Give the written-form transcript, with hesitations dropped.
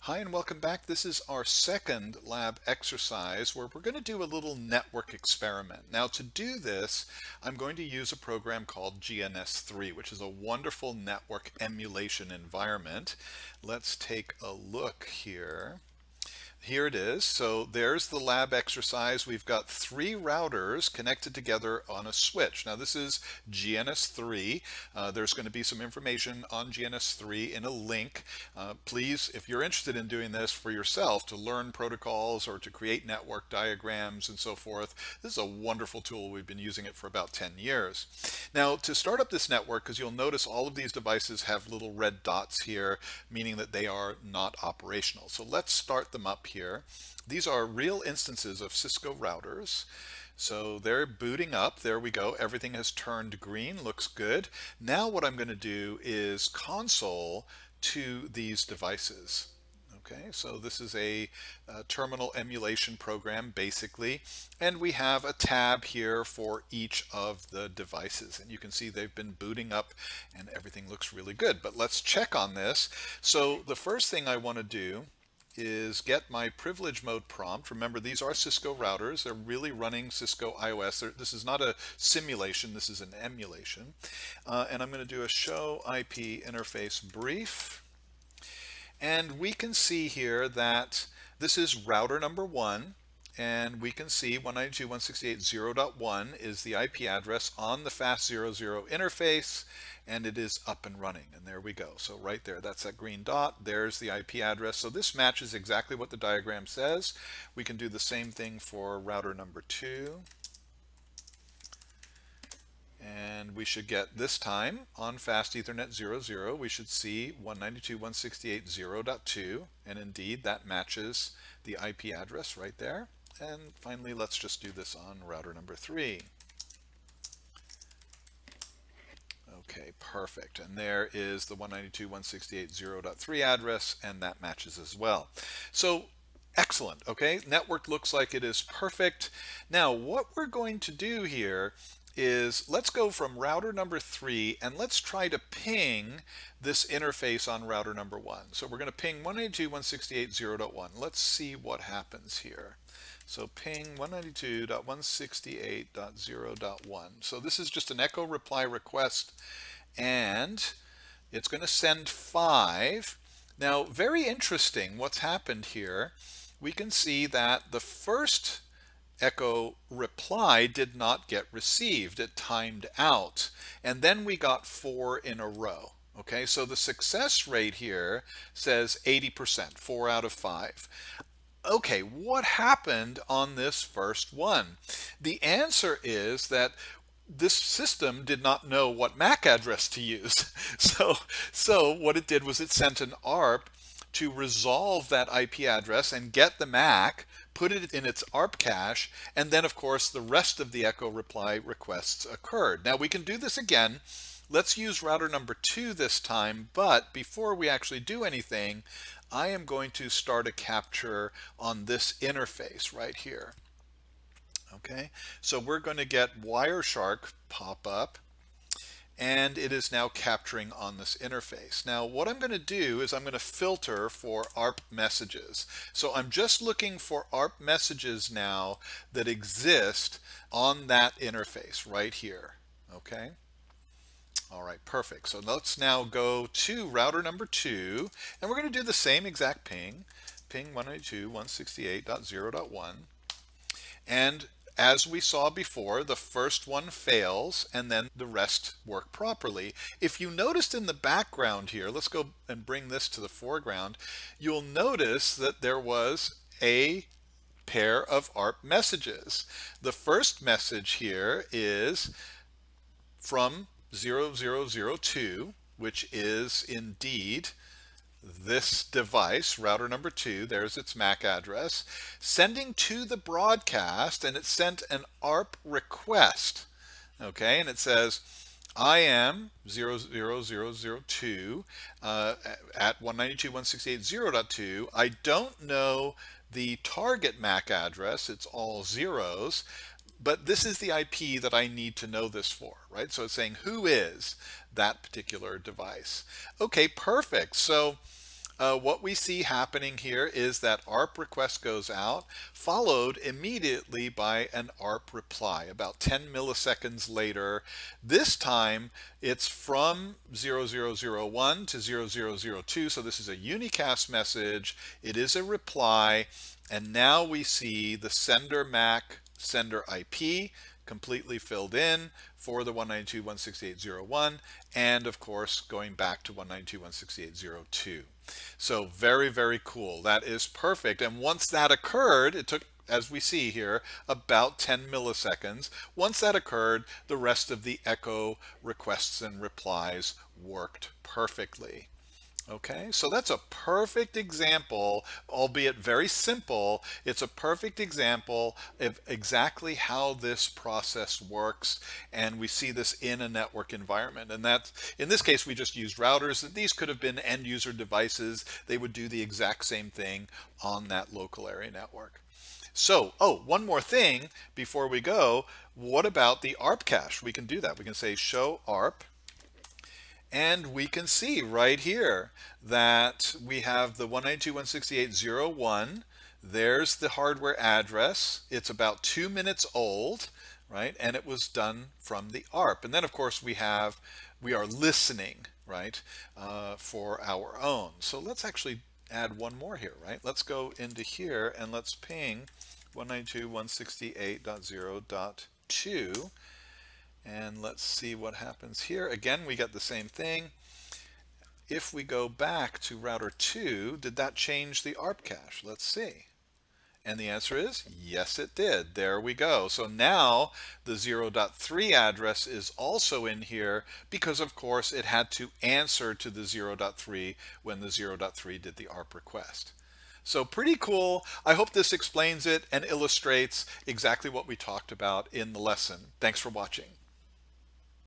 Hi and welcome back. This is our second lab exercise where we're going to do a little network experiment. Now to do this, I'm going to use a program called GNS3, which is a wonderful network emulation environment. Let's take a look here. Here it is. So there's the lab exercise. We've got three routers connected together on a switch. Now this is GNS3. There's going to be some information on GNS3 in a link. Please, if you're interested in doing this for yourself to learn protocols or to create network diagrams and so forth, this is a wonderful tool. We've been using it for about 10 years. Now to start up this network, because you'll notice all of these devices have little red dots here, meaning that they are not operational. So let's start them up here. These are real instances of Cisco routers. So they're booting up. There we go. Everything has turned green. Looks good. Now what I'm going to do is console to these devices. Okay, so this is a terminal emulation program basically, and we have a tab here for each of the devices, and you can see they've been booting up and everything looks really good. But let's check on this. So the first thing I want to do is get my privilege mode prompt. Remember, these are Cisco routers. They're really running Cisco iOS. This is not a simulation, this is an emulation. And I'm going to do a show IP interface brief. And we can see here that this is router number 1, and we can see 192.168.0.1 is the IP address on the FAST00 interface, and it is up and running. And there we go. So right there, that's that green dot. There's the IP address. So this matches exactly what the diagram says. We can do the same thing for router number 2. And we should get this time on Fast Ethernet 00, we should see 192.168.0.2, and indeed that matches the IP address right there. And finally, let's just do this on router number 3. Okay, perfect. And there is the 192.168.0.3 address, and that matches as well. So excellent. Okay, network looks like it is perfect. Now, what we're going to do here is let's go from router number 3 and let's try to ping this interface on router number 1. So we're going to ping 192.168.0.1. Let's see what happens here. So ping 192.168.0.1. So this is just an echo reply request, and it's going to send 5. Now, very interesting what's happened here. We can see that the first echo reply did not get received. It timed out. And then we got 4 in a row. Okay, so the success rate here says 80%, 4 out of 5. Okay, what happened on this first one? The answer is that this system did not know what MAC address to use. So what it did was it sent an ARP to resolve that IP address and get the MAC, put it in its ARP cache, and then of course the rest of the echo reply requests occurred. Now we can do this again. Let's use router number 2 this time, but before we actually do anything, I am going to start a capture on this interface right here. Okay, so we're going to get Wireshark pop up, and it is now capturing on this interface. Now what I'm going to do is I'm going to filter for ARP messages. So I'm just looking for ARP messages now that exist on that interface right here. Okay. All right, perfect. So let's now go to router number 2, and we're going to do the same exact ping 192.168.0.1. And as we saw before, the first one fails and then the rest work properly. If you noticed in the background here, let's go and bring this to the foreground, you'll notice that there was a pair of ARP messages. The first message here is from 0002, which is indeed this device, router number 2, there's its MAC address, sending to the broadcast, and it sent an ARP request. Okay, and it says, I am 00002 at 192.168.0.2. I don't know the target MAC address, it's all zeros, but this is the IP that I need to know this for, right? So it's saying, who is that particular device? Okay, perfect. So what we see happening here is that ARP request goes out, followed immediately by an ARP reply about 10 milliseconds later. This time it's from 0001 to 0002, so this is a unicast message. It is a reply, and now we see the sender MAC, sender IP completely filled in for the 192.168.0.1, and of course going back to 192.168.0.2. So very, very cool. That is perfect. And once that occurred, it took, as we see here, about 10 milliseconds. Once that occurred, the rest of the echo requests and replies worked perfectly. Okay, so that's a perfect example, albeit very simple. It's a perfect example of exactly how this process works, and we see this in a network environment. And that, in this case, we just used routers. These could have been end user devices. They would do the exact same thing on that local area network. So, oh, one more thing before we go. What about the ARP cache? We can do that. We can say show ARP. And we can see right here that we have the 192.168.0.1. There's the hardware address. It's about 2 minutes old, right? And it was done from the ARP. And then, of course, we are listening, right, for our own. So let's actually add one more here, right? Let's go into here and let's ping 192.168.0.2. And let's see what happens here. Again, we get the same thing. If we go back to router 2, did that change the ARP cache? Let's see. And the answer is yes, it did. There we go. So now the 0.3 address is also in here because, of course, it had to answer to the 0.3 when the 0.3 did the ARP request. So pretty cool. I hope this explains it and illustrates exactly what we talked about in the lesson. Thanks for watching.